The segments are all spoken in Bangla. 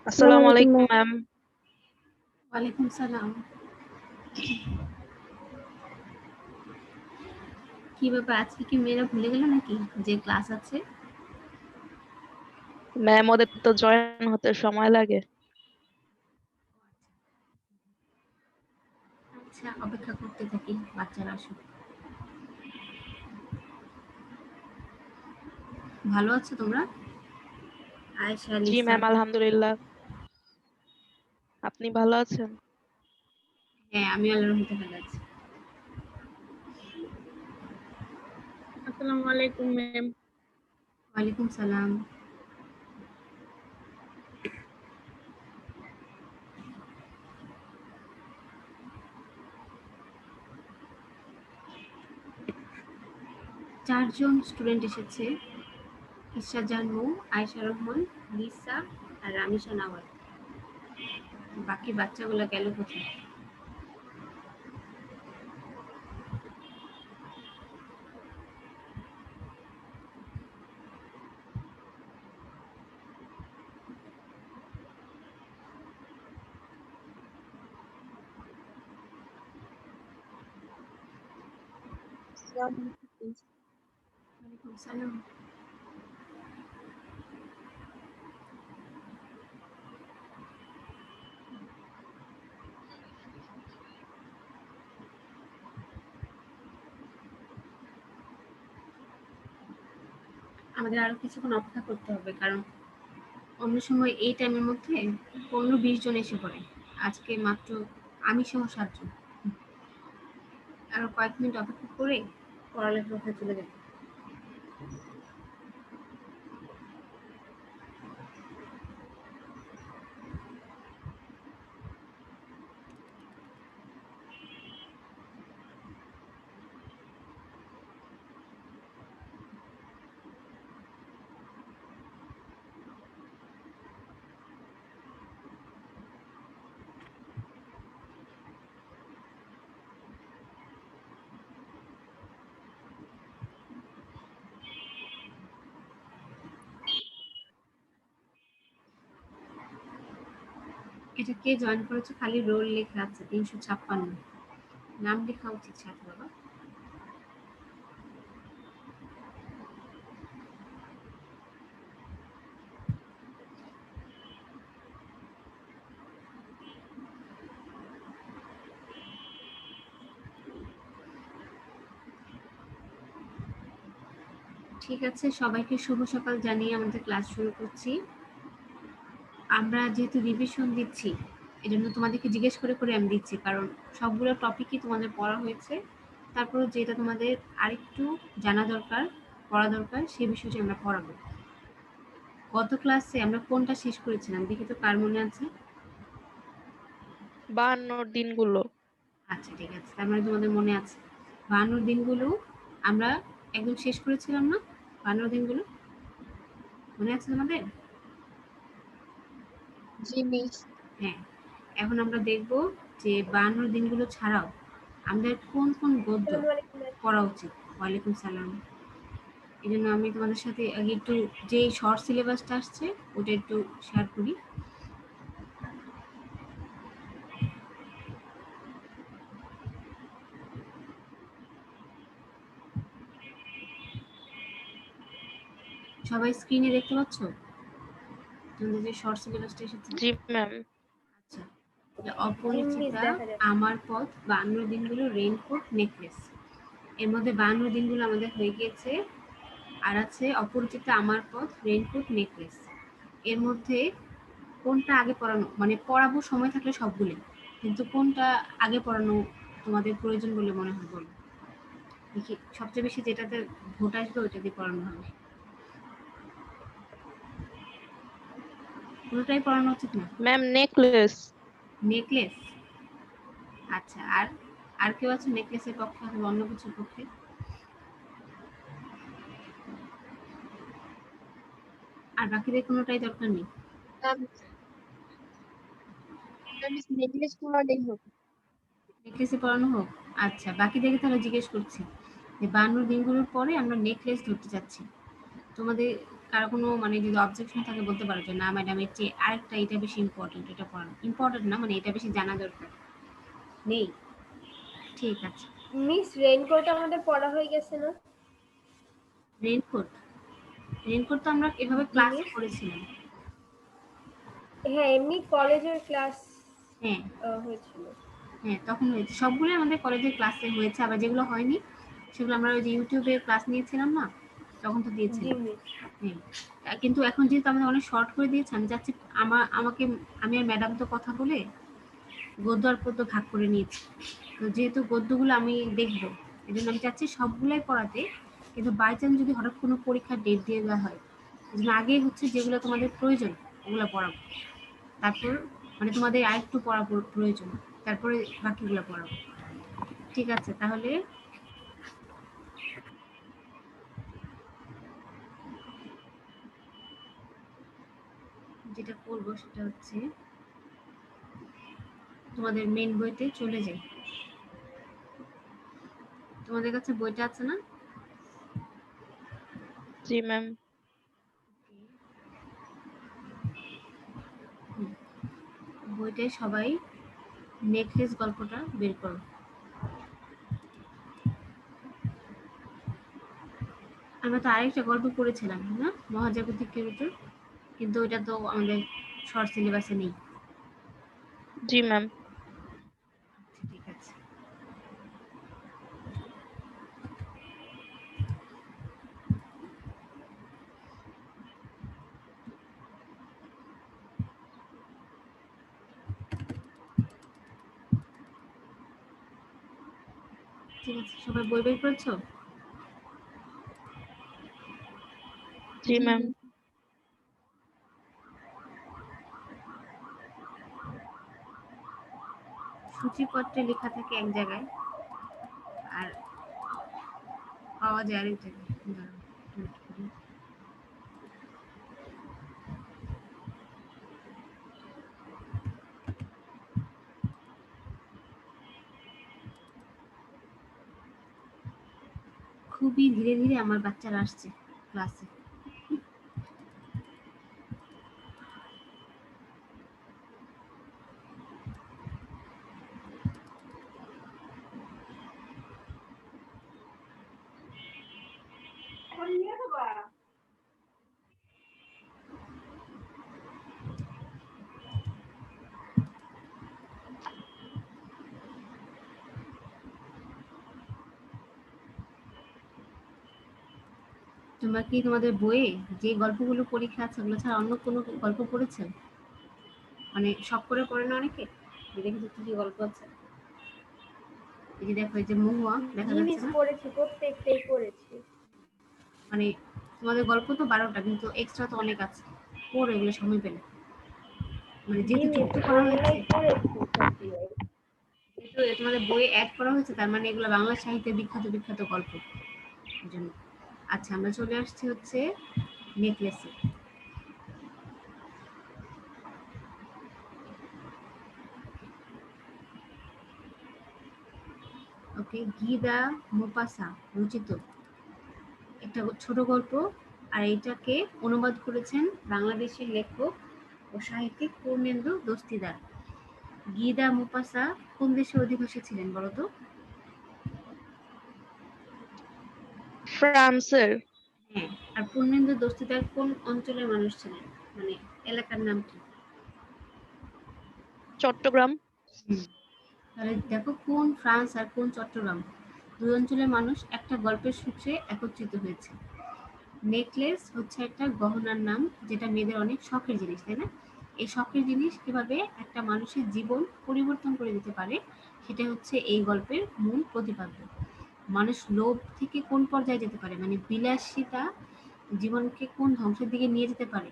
আসসালামু আলাইকুম ম্যাম। ওয়ালাইকুম সালাম। কি ব্যাপার, আজকে কি মেয়েরা ভুলে গেল নাকি যে ক্লাস আছে? ম্যাম, ওদের তো জয়েন হতে সময় লাগে। আচ্ছা, অপেক্ষা করতে থাকি বাচ্চারা আসুক। ভালো আছো তোমরা? আয়েশা, জি লিসা? ম্যাম, আলহামদুলিল্লাহ। আপনি ভালো আছেন? হ্যাঁ, আমি আল্লাহর রহমতে ভালো আছি। আসসালামু আলাইকুম ম্যাম। ওয়ালাইকুম সালাম। চারজন স্টুডেন্ট এসেছে: ইশরাত জাহান মৌ, আয়েশা রহমান, লিসা আর রামিশা নাওয়াল। বাকি বাচ্চাগুলো গেল কোথায়? ওয়ালাইকুম সালাম। আমাদের আরো কিছুক্ষণ অপেক্ষা করতে হবে, কারণ অন্য সময় এই টাইমের মধ্যে 15-20 জন এসে পড়ে। আজকে মাত্র আমি সহ 7 জন। আরো কয়েক মিনিট অপেক্ষা করে পড়ালেখায় চলে যাবে। এটা কে জয়েন করেছে? খালি রোল লেখা আছে 356। নাম লেখা উচিত সাথে বাবা। ঠিক আছে, সবাইকে শুভ সকাল জানিয়ে আমাদের ক্লাস শুরু করছি। আমরা যেহেতু রিভিশন দিচ্ছি, এজন্য তোমাদেরকে জিজ্ঞেস করে করে আমি দিচ্ছি, কারণ সবগুলো টপিকই তোমাদের পড়া হয়েছে। তারপর যেটা তোমাদের আরেকটু জানা দরকার, পড়া দরকার, সেই বিষয়টি আমরা পড়াবো। গত ক্লাসে আমরা কোনটা শেষ করেছিলাম দেখি তো, কার মনে আছে? 52 দিনগুলো। আচ্ছা, ঠিক আছে, তার মানে তোমাদের মনে আছে। 52 দিনগুলো আমরা একদম শেষ করেছিলাম না? 52 দিনগুলো মনে আছে তোমাদের? জি মিস। হ্যাঁ, এখন আমরা দেখব যে 52 দিনগুলো ছাড়াও আমাদের কোন কোন গদ্য পড়া উচিত। ওয়ালাইকুম সালাম। এই জন্য আমি তোমাদের সাথে আগে একটু যে শর্ট সিলেবাসটা আসছে ওটা একটু শেয়ার করি। সবাই স্ক্রিনে দেখতে পাচ্ছ তোমাদের যে শর্ট সিলেবাসটা এসেছে? জি ম্যাম। আচ্ছা, অপরিচিতা, আমার পথ, 52 দিনগুলো, রেইনকোট, নেকলেস। এর মধ্যে 52 দিনগুলো আমাদের হয়ে গিয়েছে। আর আছে অপরিচিতা, আমার পথ, রেইনকোট, নেকলেস। এর মধ্যে কোনটা আগে পড়ানো, মানে পড়াবো সময় থাকলে সবগুলো, কিন্তু কোনটা আগে পড়ানো তোমাদের প্রয়োজন বলে মনে হয় বলো দেখি। সবচেয়ে বেশি যেটাতে ভোট আসবে ওইটা দিয়ে পড়ানো হবে। পুরোটাই পড়ানো উচিত না? Ma'am, necklace. নেকলেস। আচ্ছা, আর আর কেউ আছে নেকলেসের পক্ষে অথবা অন্য কিছুর পক্ষে? আর বাকিদের কোনোটাই দরকার নেই? নেকলেস পড়ালেই হবে। নেকলেসে পড়ানো হোক। আচ্ছা, বাকিদেরকে তাহলে জিজ্ঞেস করছি যে 52 দিনগুলোর পরে আমরা নেকলেস ধরতে যাচ্ছি। তোমাদের কারো কোনো মানে যদি অবজেকশন থাকে বলতে পারো যে না ম্যাডাম এর চেয়ে আরেকটা এটা বেশি ইম্পর্টেন্ট, এটা পড়ানো ইম্পর্টেন্ট না, মানে এটা বেশি জানা দরকার। নেই? ঠিক আছে। মিস রেইনকোট আমাদের পড়া হয়ে গেছে না? রেইনকোট, রেইনকোট তো আমরা এভাবে ক্লাসে করেছিলাম। হ্যাঁ, এমনি কলেজের ক্লাস হ্যাঁ হয়েছিল। হ্যাঁ তখন হয়েছে, সবগুলো আমাদের কলেজের ক্লাসে হয়েছে, আবার যেগুলো হয়নি সেগুলো আমরা ওই যে ইউটিউবে ক্লাস নিয়েছিলাম না, তখন তো জি দিয়েছিলাম। মিস। হ্যাঁ কিন্তু এখন যেহেতু আমাদের অনেক শর্ট করে দিয়েছে, আমি চাচ্ছি আমি আর ম্যাডাম তো কথা বলে গদ্য আর পদ্য ভাগ করে নিয়েছি। তো যেহেতু গদ্যগুলো আমি দেখবো, এই জন্য আমি চাচ্ছি সবগুলাই পড়াতে, কিন্তু বাই চান্স যদি হঠাৎ কোনো পরীক্ষার ডেট দিয়ে দেওয়া হয়, এই জন্য আগেই হচ্ছে যেগুলো তোমাদের প্রয়োজন ওগুলো পড়াবো, তারপর মানে তোমাদের আরেকটু পড়া প্রয়োজন, তারপরে বাকিগুলো পড়াবো। ঠিক আছে, তাহলে যেটা করবো সেটা হচ্ছে তোমাদের মেন বইতে চলে যাই। তোমাদের কাছে বইটা আছে না? জি ম্যাম। বইটায় সবাই নেকলেস গল্পটা বের করো। আমরা তো আরেকটা গল্প পড়েছিলাম না, মহাজাগতিক কেরুতর, কিন্তু ওইটা তো আমাদের শর্ট সিলেবাসে নেই। জি ম্যাম। ঠিক আছে, ঠিক আছে, সবাই বই বের করেছো? জি ম্যাম। সূচিপত্রে লেখা থাকে এক জায়গায় আর পাওয়া যায় আরেক জায়গায়। দাঁড়াও, wait করি। খুবই ধীরে ধীরে আমার বাচ্চারা আসছে ক্লাসে। তোমরা কি তোমাদের বইয়ে যে গল্পগুলো পরীক্ষা আছে ওগুলো ছাড়া অন্য কোনো গল্প পড়েছেন? মানে সব করে পড়ে না অনেকে? দেখি তো কি কি গল্প আছে। এই যে দেখো, এই যে মহুয়া দেখা জি যাচ্ছে মিস না? পড়েছি, প্রত্যেকটাই পড়েছি। মানে তোমাদের গল্প তো 12টা, কিন্তু এক্সট্রা তো অনেক আছে, পড়ো এগুলো সময় পেলে। মানে জি যেহেতু মিস যুক্ত করা হয়েছে, ওগুলাই পড়েছি সবগুলাই। যেহেতু তোমাদের বইয়ে অ্যাড করা হয়েছে, তার মানে এগুলো বাংলা সাহিত্যের বিখ্যাত বিখ্যাত গল্প, এই জন্য। আচ্ছা, আমরা চলে আসছি হচ্ছে নেকলেসে। ওকে, গিদা মোপাসা রচিত একটা ছোট গল্প, আর এটাকে অনুবাদ করেছেন বাংলাদেশের লেখক ও সাহিত্যিক পূর্ণেন্দু দস্তিদার। গিদা মোপাসা কোন দেশের অধিবাসী ছিলেন বলো তো? ফ্রান্সের। হ্যাঁ, আর পূর্ণেন্দু দস্তিদার কোন অঞ্চলের মানুষ ছিলেন, মানে এলাকার নাম কি? চট্টগ্রাম। তাহলে দেখো, কোন ফ্রান্স আর কোন চট্টগ্রাম, দুই অঞ্চলের মানুষ একটা গল্পের সূত্রে একত্রিত হয়েছে। নেকলেস হচ্ছে একটা গহনার নাম, যেটা মেয়েদের অনেক শখের জিনিস, তাই না? এই শখের জিনিস কিভাবে একটা মানুষের জীবন পরিবর্তন করে দিতে পারে, সেটা হচ্ছে এই গল্পের মূল প্রতিপাদ্য। মানুষ লোভ থেকে কোন পর্যায়ে যেতে পারে, মানে বিলাসিতা জীবনকে কোন ধ্বংসের দিকে নিয়ে যেতে পারে,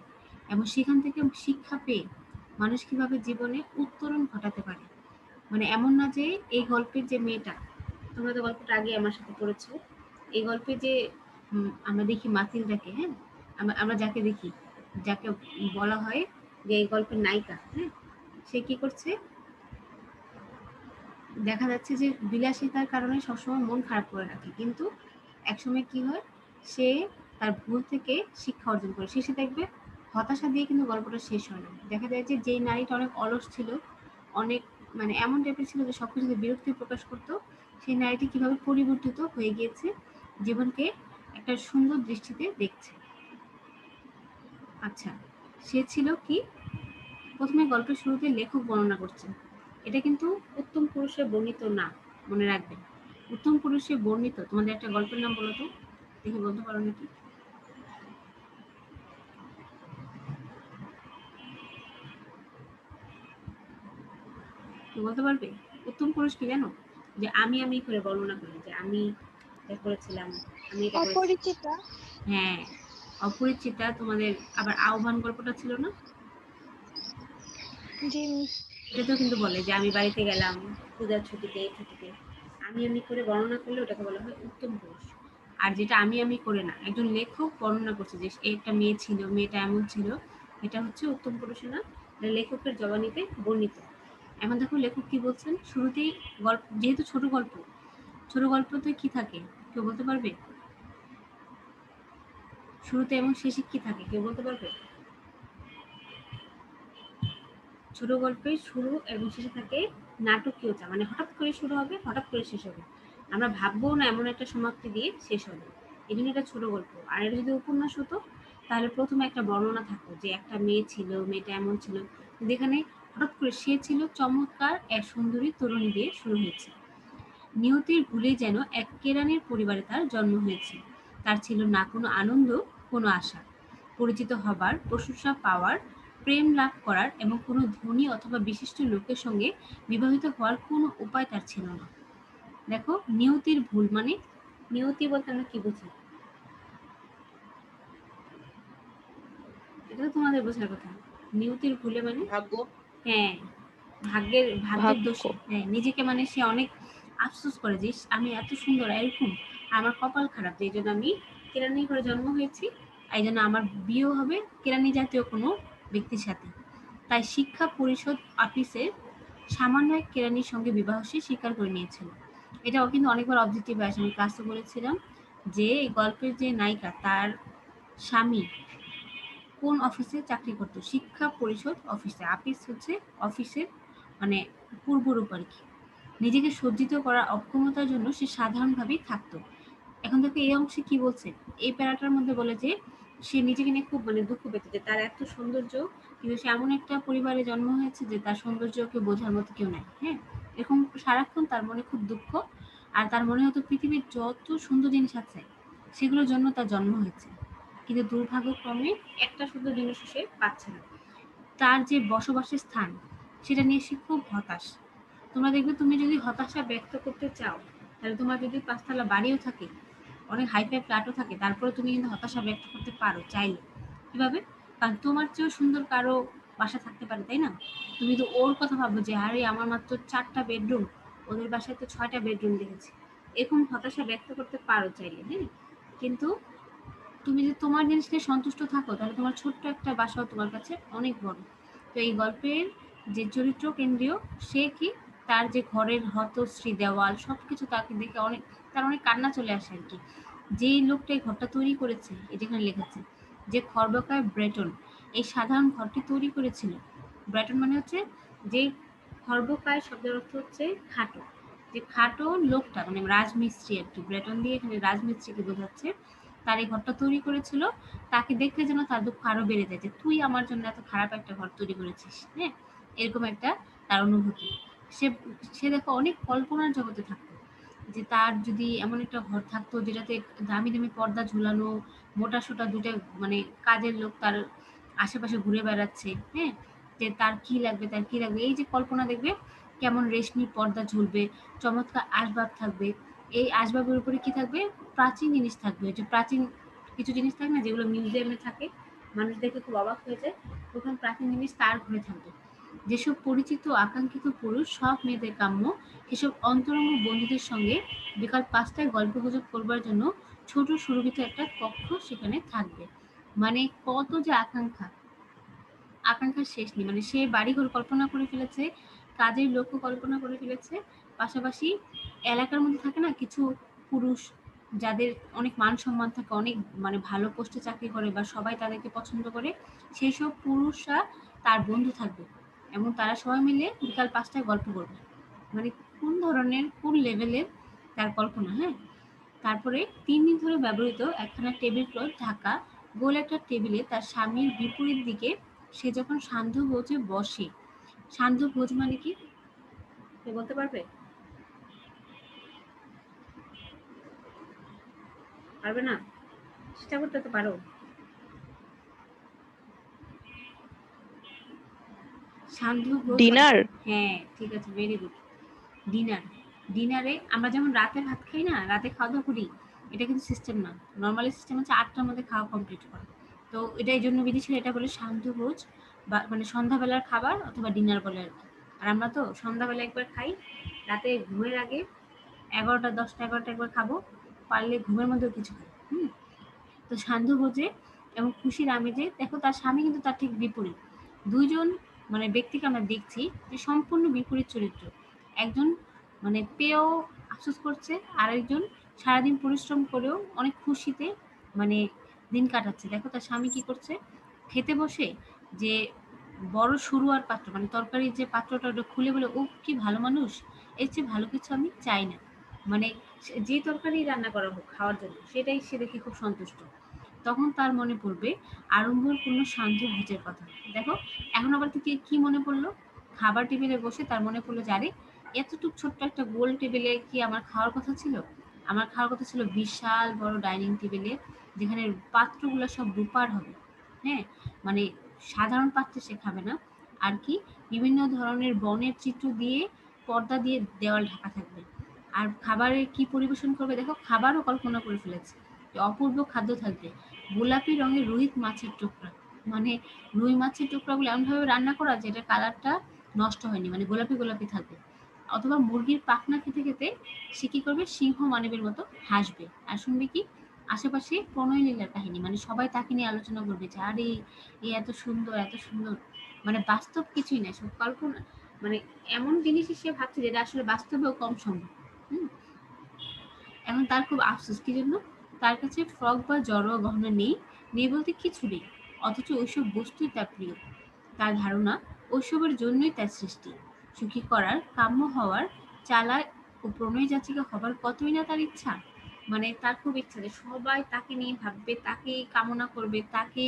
এবং সেখান থেকে শিক্ষা পেয়ে মানুষ কিভাবে জীবনে উত্তরণ ঘটাতে পারে। মানে এমন না যে এই গল্পের যে মেয়েটা, তোমরা তো গল্পটা আগে আমার সাথে পড়েছো, এই গল্পে যে আমরা দেখি মাতিলদাকে, হ্যাঁ, আমরা যাকে দেখি, যাকে বলা হয় যে এই গল্পের নায়িকা, হ্যাঁ, সে কি করছে, দেখা যাচ্ছে যে বিলাসিতার কারণে সবসময় মন খারাপ করে রাখে, কিন্তু একসময় কি হয়, সে তার ভুল থেকে শিক্ষা অর্জন করে। শেষে দেখবে হতাশা দিয়ে কিন্তু গল্পটা শেষ হয় না। দেখা যায় যে যেই নারীটা অনেক অলস ছিল, অনেক মানে এমন টাইপের ছিল যে সবকিছুতে বিরক্তি প্রকাশ করতো, সেই নারীটি কিভাবে পরিবর্তিত হয়ে গিয়েছে, জীবনকে একটা সুন্দর দৃষ্টিতে দেখছে। আচ্ছা, সে ছিল কি? প্রথমে গল্পের শুরুতে লেখক বর্ণনা করছেন, এটা কিন্তু উত্তম পুরুষে বর্ণিত না, মনে রাখবেন। উত্তম পুরুষে বর্ণিত তোমাদের একটা গল্পের নাম বলো তো, দেখে বলতে পারো নাকি? বলতে পারবে? উত্তম পুরুষ কি জানো? যে আমি করে বর্ণনা করি, যে আমি এটা করেছিলাম, আমি এটা করেছি। অপরিচিতা। হ্যাঁ, অপরিচিতা। তোমাদের আবার আহ্বান গল্পটা ছিল না? জি মিস। এটাতেও কিন্তু বলে যে আমি বাড়িতে গেলাম পূজার ছুটিতে, এই ছুটিতে। আমি করে বর্ণনা করলে ওটাকে বলা হয় উত্তম পুরুষ। আর যেটা আমি করে না, একজন লেখক বর্ণনা করছে যে একটা মেয়ে ছিল, মেয়েটা এমন ছিল, এটা হচ্ছে উত্তম পুরুষ না, এটা লেখকের জবানিতে বর্ণিত। এখন দেখো লেখক কি বলছেন শুরুতেই। গল্প যেহেতু ছোট গল্পতে কি থাকে কেউ বলতে পারবে? শুরুতে এবং শেষে কি থাকে কেউ বলতে পারবে? ছোট গল্পের শুরু এবং শেষে থাকে নাটকীয়তা, মানে হঠাৎ করে শুরু হবে, হঠাৎ করে শেষ হবে। আমরা ভাববো না এমন একটা সমাপ্তি দিয়ে শেষ হবে। এই জন্য এটা ছোট গল্প। আর এটা যদি উপন্যাস হতো, তাহলে প্রথমে একটা বর্ণনা থাকতো যে একটা মেয়ে ছিল, মেয়েটা এমন ছিল। যেখানে হঠাৎ করে সে ছিল চমৎকার এক সুন্দরী তরুণী দিয়ে শুরু হয়েছে। নিয়তির ভুলে যেন এক কেরানির পরিবারে তার জন্ম হয়েছে। তার ছিল না কোনো আনন্দ, কোনো আশা, পরিচিত হবার, প্রশংসা পাওয়ার, প্রেম লাভ করার এবং কোনো ধনী অথবা বিশিষ্ট লোকের সঙ্গে বিবাহিত হওয়ার কোনো উপায় তার ছিল না। দেখো, নিয়তির ভুল মানে, নিয়তি বলতে আমরা কি বুঝি? এটা তো তোমাদের বোঝার কথা। নিয়তির ভুলে মানে ভাগ্য। হ্যাঁ, ভাগ্যের ভাগ্য। দোষে। হ্যাঁ, নিজেকে মানে সে অনেক আফসোস করে যে ইস, আমি এত সুন্দর এরকম, আমার কপাল খারাপ যে এই জন্য আমি কেরানি ঘরে জন্ম হয়েছি, এই জন্য আমার বিয়েও হবে কেরানি জাতীয় কোনো ব্যক্তির সাথে। তাই শিক্ষা পরিষদ অফিসে সামান্য এক কেরানির সঙ্গে বিবাহ সে স্বীকার করে নিয়েছিল। এটাও কিন্তু অনেকবার অবজেক্টিভ আসে, আমি ক্লাসে বলেছিলাম যে এই গল্পের যে নায়িকা তার স্বামী কোন অফিসে চাকরি করতো? শিক্ষা পরিষদ অফিসে। আপিস হচ্ছে অফিসের মানে পূর্বরূপ আর কি। নিজেকে সজ্জিত করার অক্ষমতার জন্য সে সাধারণভাবেই থাকতো। এখন দেখো এই অংশে কি বলছে, এই প্যারাটার মধ্যে বলে যে সে নিজেকে নিয়ে খুব মানে দুঃখ পেত যে তার এত সৌন্দর্য, কিন্তু সে এমন একটা পরিবারে জন্ম হয়েছে যে তার সৌন্দর্যকে বোঝার মতো কেউ নাই। হ্যাঁ, এরকম সারাক্ষণ তার মনে খুব দুঃখ, আর তার মনে হতো পৃথিবীর যত সুন্দর জিনিস আছে সেগুলোর জন্য তার জন্ম হয়েছে, কিন্তু দুর্ভাগ্যক্রমে একটা সুন্দর জিনিসও সে পাচ্ছে না। তার যে বসবাসের স্থান, সেটা নিয়ে সে খুব হতাশ। তোমরা দেখবে তুমি যদি হতাশা ব্যক্ত করতে চাও, তাহলে তোমার যদি ৫ তলা বাড়িও থাকে, অনেক হাই-ফাই ফ্ল্যাটও থাকে, তারপরে তুমি কিন্তু হতাশা ব্যক্ত করতে পারো চাইলে। কিভাবে? কারণ তোমার চেয়েও সুন্দর কারো বাসা থাকতে পারে, তাই না? তুমি তো ওর কথা ভাবো যে আরে আমার মাত্র ৪টা বেডরুম, ওদের বাসায় তো ৬টা বেডরুম দেখেছি। এরকম হতাশা ব্যক্ত করতে পারো চাইলে, হ্যাঁ? কিন্তু তুমি যদি তোমার জিনিস নিয়ে সন্তুষ্ট থাকো, তাহলে তোমার ছোট্ট একটা বাসাও তোমার কাছে অনেক বড়। তো এই গল্পের যে চরিত্র কেন্দ্রীয়, সে কি, তার যে ঘরের হতশ্রী দেওয়াল সবকিছু তাকে দেখে অনেক, তার অনেক কান্না চলে আসে আর কি। যেই লোকটা এই ঘরটা তৈরি করেছে, এই যেখানে লেখা যে খর্বকায় ব্রেটন এই সাধারণ ঘরটি তৈরি করেছিল। ব্রেটন মানে হচ্ছে যে খর্বকায় শব্দের অর্থ হচ্ছে খাটো, যে খাটো লোকটা মানে রাজমিস্ত্রি আর কি। ব্রেটন দিয়ে এখানে রাজমিস্ত্রিকে বোঝাচ্ছে। তার এই ঘরটা তৈরি করেছিল, তাকে দেখলে যেন তার দুঃখ আরো বেড়ে যায় যে তুই আমার জন্য এত খারাপ একটা ঘর তৈরি করেছিস। হ্যাঁ, এরকম একটা তার অনুভূতি। সে সে দেখো অনেক কল্পনার জগতে থাকতো, যে তার যদি এমন একটা ঘর থাকতো যেটাতে দামি দামি পর্দা ঝুলানো, মোটা সোটা দুটো মানে কাজের লোক তার আশেপাশে ঘুরে বেড়াচ্ছে। হ্যাঁ, যে তার কি লাগবে, তার কি লাগবে, এই যে কল্পনা দেখবে কেমন রেশমি পর্দা ঝুলবে, চমৎকার আসবাব থাকবে, এই আসবাবের উপরে কি থাকবে, প্রাচীন জিনিস থাকবে। ওই যে প্রাচীন কিছু জিনিস থাকে না যেগুলো মিউজিয়ামে থাকে, মানুষ দেখে খুব অবাক হয়ে যায়, ওখানে প্রাচীন জিনিস তার ঘরে থাকবে। যেসব পরিচিত আকাঙ্ক্ষিত পুরুষ সব মেয়েদের কাম্য, সেসব অন্তরঙ্গ বন্ধুদের সঙ্গে বিকাল ৫টায় গল্পগুজব করবার জন্য ছোট সুরভিত একটা কক্ষ সেখানে থাকবে। মানে কত যে আকাঙ্ক্ষা, আকাঙ্ক্ষার শেষ নেই। মানে সে বাড়িঘর কল্পনা করে ফেলেছে, কাজের লোকও কল্পনা করে ফেলেছে, পাশাপাশি এলাকার মধ্যে থাকে না কিছু পুরুষ যাদের অনেক মান সম্মান থাকে, অনেক মানে ভালো পোস্টে চাকরি করে বা সবাই তাদেরকে পছন্দ করে, সেই সব পুরুষরা তার বন্ধু থাকবে এবং তারা সবাই মিলে বিকাল 5টায় গল্প করবে। মানে কোন ধরনের, কোন লেভেলের তার কল্পনা, হ্যাঁ? তারপরে 3 দিন ধরে ব্যবহৃত একখানা টেবিল ক্লথ ঢাকা গোল একটা টেবিলে তার স্বামীর বিপরীত দিকে সে যখন সান্ধ্য ভোজে বসে। সান্ধ্য ভোজ মানে কি? কে বলতে পারবে? পারবে না? চেষ্টা করতে তো পারো। সান্ধ্য ভোজ ডিনার। হ্যাঁ, ঠিক আছে, ভেরি গুড। ডিনার। ডিনারে আমরা যেমন রাতে ভাত খাই না, রাতে খাওয়া দাওয়া করি, এটা কিন্তু সিস্টেম না। নর্মালি সিস্টেম হচ্ছে 8টার মধ্যে খাওয়া কমপ্লিট করা। তো এটা এই জন্য বিধি ছিল, এটা বলে সান্ধ্য ভোজ বা মানে সন্ধ্যাবেলার খাবার অথবা ডিনার বলে আর কি। আর আমরা তো সন্ধ্যাবেলা একবার খাই, রাতে ঘুমের আগে 11টা 10টা 11টা একবার খাবো, পারলে ঘুমের মধ্যেও কিছু খাই। তো সান্ধ্য ভোজে এবং খুশির আমেজে দেখো তার স্বামী কিন্তু তার ঠিক বিপরীত। দুইজন মানে ব্যক্তিকে আমরা দেখছি যে সম্পূর্ণ বিপরীত চরিত্র। একজন মানে পেয়েও আফসোস করছে, আর একজন সারাদিন পরিশ্রম করেও অনেক খুশিতে মানে দিন কাটাচ্ছে। দেখো তার স্বামী কি করছে, খেতে বসে যে বড় সরু আর পাত্র মানে তরকারির যে পাত্রটা ওটা খুলে বলে, ও কি ভালো মানুষ, এর চেয়ে ভালো কিছু আমি চাই না। মানে যে তরকারি রান্না করা হোক খাওয়ার জন্য, সেটাই সে দেখে খুব সন্তুষ্ট। তখন তার মনে পড়বে আড়ম্বর পূর্ণ সান্ধ্য ভোজের কথা। দেখো এখন আবার থেকে কি মনে পড়লো, খাবার টেবিলে বসে তার মনে পড়লো যে আরে এতটুক ছোট্ট একটা গোল টেবিলে কি আমার খাওয়ার কথা ছিল? আমার খাওয়ার কথা ছিল বিশাল বড় ডাইনিং টেবিলে, যেখানে পাত্রগুলো সব রূপার হবে। হ্যাঁ, মানে সাধারণ পাত্রে সে খাবে না। আর কি বিভিন্ন ধরনের বনের চিত্র দিয়ে পর্দা দিয়ে দেওয়াল ঢাকা থাকবে। আর খাবারে কি পরিবেশন করবে, দেখো খাবারও কল্পনা করে ফেলেছে। যে অপূর্ব খাদ্য থাকবে, গোলাপি রঙের রুই মাছের টুকরা, মানে রুই মাছের টুকরাগুলো এমনভাবে রান্না করা যে এটা কালারটা নষ্ট হয়নি, মানে গোলাপি গোলাপি থাকবে। অথবা মুরগির পাখনা খেতে খেতে সে কি করবে, সিংহ মানবের মতো হাসবে আর শুনবে কি আশেপাশে প্রণয় লীলার কাহিনী, মানে সবাই তাকে নিয়ে আলোচনা করবে যে আরে এ এত সুন্দর এত সুন্দর। মানে বাস্তব কিছুই না, সব কল্পনা। মানে এমন জিনিসই সে ভাবছে যেটা আসলে বাস্তবেও কম সম্ভব। হুম এখন তার খুব আফসোস কি জন্য, তার কাছে ফ্রক বা জড়োয়া গহনা নেই, নেই বলতে কিছু নেই, অথচ ওইসব বস্তুই তার প্রিয়। তার ধারণা ওইসবের জন্যই তার সৃষ্টি। সুখী করার, কাম্য হওয়ার, চালায় ও প্রণয় যাচিকা হবার কতই না তার ইচ্ছা। মানে তার খুব ইচ্ছা যে সবাই তাকে নিয়ে ভাববে, তাকে কামনা করবে, তাকে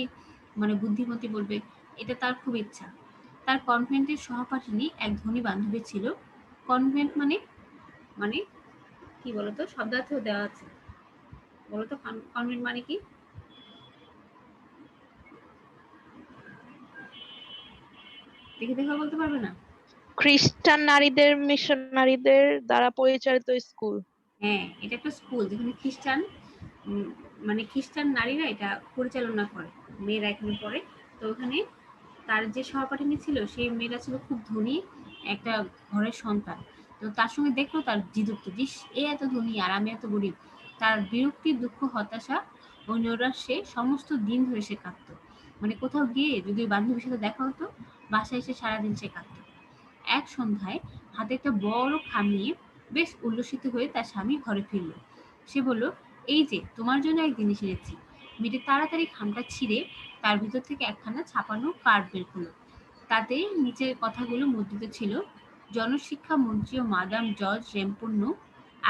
মানে বুদ্ধিমতী বলবে, এটা তার খুব ইচ্ছা। তার কনভেন্টের সহপাঠিনী এক ধনী বান্ধবী ছিল। কনভেন্ট মানে মানে কি বলতো, শব্দার্থ দেওয়া আছে, বলতো কনভেন্ট মানে কি? দেখে দেখে বলতে পারবে না? খ্রিস্টান নারীদের মিশনারিদের দ্বারা পরিচালিত স্কুল। হ্যাঁ, এটা একটা স্কুল যেখানে খ্রিস্টান উম, মানে খ্রিস্টান নারীরা এটা পরিচালনা করে, মেয়েরা এখানে পড়ে। তো ওখানে তার যে সহপাঠিনী ছিল সেই মেয়েটা ছিল খুব ধনী একটা ঘরের সন্তান। তো তার সঙ্গে দেখলো তার জিদুক্ত, দিস এ এত ধনী আর আমি এত গরিব। তার বিরক্তি, দুঃখ, হতাশা ও নৈরাশ্যে সমস্ত দিন ধরে সে কাঁদতো। মানে কোথাও গিয়ে যদি ওই বান্ধবীর সাথে দেখা হতো, বাসায় এসে সারাদিন সে কাঁদতো। এক সন্ধ্যায় হাতে একটা বড় খাম নিয়ে বেশ উল্লসিত হয়ে তার স্বামী ঘরে ফিরল। সে বলল, এই যে তোমার জন্য এক জিনিস এনেছি। মেয়েটি তাড়াতাড়ি খামটা ছিঁড়ে তার ভিতর থেকে একখানা ছাপানো কার্ড বের করলো। তাতে নিচের কথাগুলো মুদ্রিত ছিল, জনশিক্ষা মন্ত্রী ও মাদাম জর্জ রেমপূর্ণ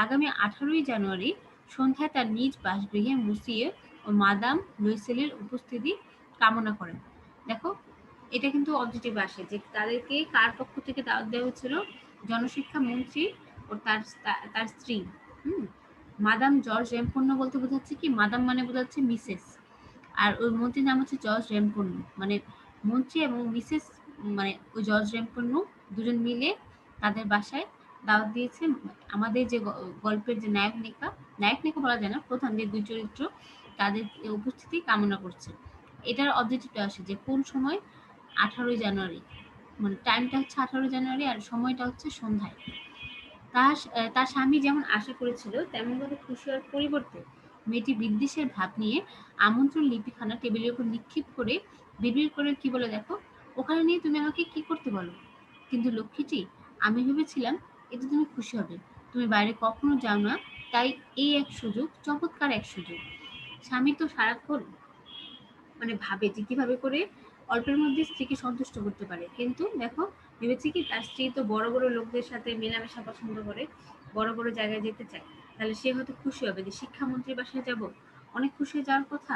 আগামী 18ই জানুয়ারি সন্ধ্যায় তার নিজ বাসগৃহে মুসিয়ে ও মাদাম লুইসেলের উপস্থিতি কামনা করেন। দেখো এটা কিন্তু অবজেক্টিভ আসে যে তাদেরকে কার পক্ষ থেকে দাওয়াত দেওয়া হচ্ছিল, জনশিক্ষা মন্ত্রী ও তার তার স্ত্রী। হুম মাদাম জর্জ রেমপূর্ণ বলতে বোঝাচ্ছে কি, মাদাম মানে বোঝাচ্ছে মিসেস, আর ওই মন্ত্রীর নাম হচ্ছে জর্জ রেমপূর্ণ। মানে মন্ত্রী এবং মিসেস মানে ওই জর্জ রেমপূর্ণ দুজন মিলে তাদের বাসায় দাওয়াত দিয়েছে। আমাদের যে গল্পের যে নায়ক নায়িকা, নায়ক নায়িকা বলা যায় না, প্রধান যে দুই চরিত্র তাদের উপস্থিতি কামনা করছে। এটার অবজেক্টিভটা আসে যে কোন সময়, 18ই জানুয়ারি, মানে টাইমটা হচ্ছে 18 জানুয়ারি আর সময়টা হচ্ছে সন্ধ্যায়। তার স্বামী যেমন আশা করেছিল তেমন ভাবে খুশি হওয়ার পরিবর্তে মেয়েটি বিদ্বেষের ভাব নিয়ে আমন্ত্রণ লিপিখানা টেবিলের উপর নিক্ষেপ করে বিড়বিড় করে কি বলে, দেখো ওখানে নিয়ে তুমি আমাকে কি করতে বলো? কিন্তু লক্ষ্মীটি, আমি ভেবেছিলাম এতে তুমি খুশি হবে, তুমি বাইরে কখনো যাও না, তাই এই এক সুযোগ, চমৎকার এক সুযোগ। স্বামী তো সারাক্ষণ মানে ভাবে যে কিভাবে করে অল্পের মধ্যে স্ত্রীকে সন্তুষ্ট করতে পারে, কিন্তু দেখো ভেবেছে কি তার স্ত্রী তো বড় বড় লোকদের সাথে মেলামেশা পছন্দ করে, বড় বড় জায়গায় যেতে চায়, তাহলে সে হয়তো খুশি হবে যে শিক্ষামন্ত্রীর বাসায় যাব, অনেক খুশি হয়ে যাওয়ার কথা।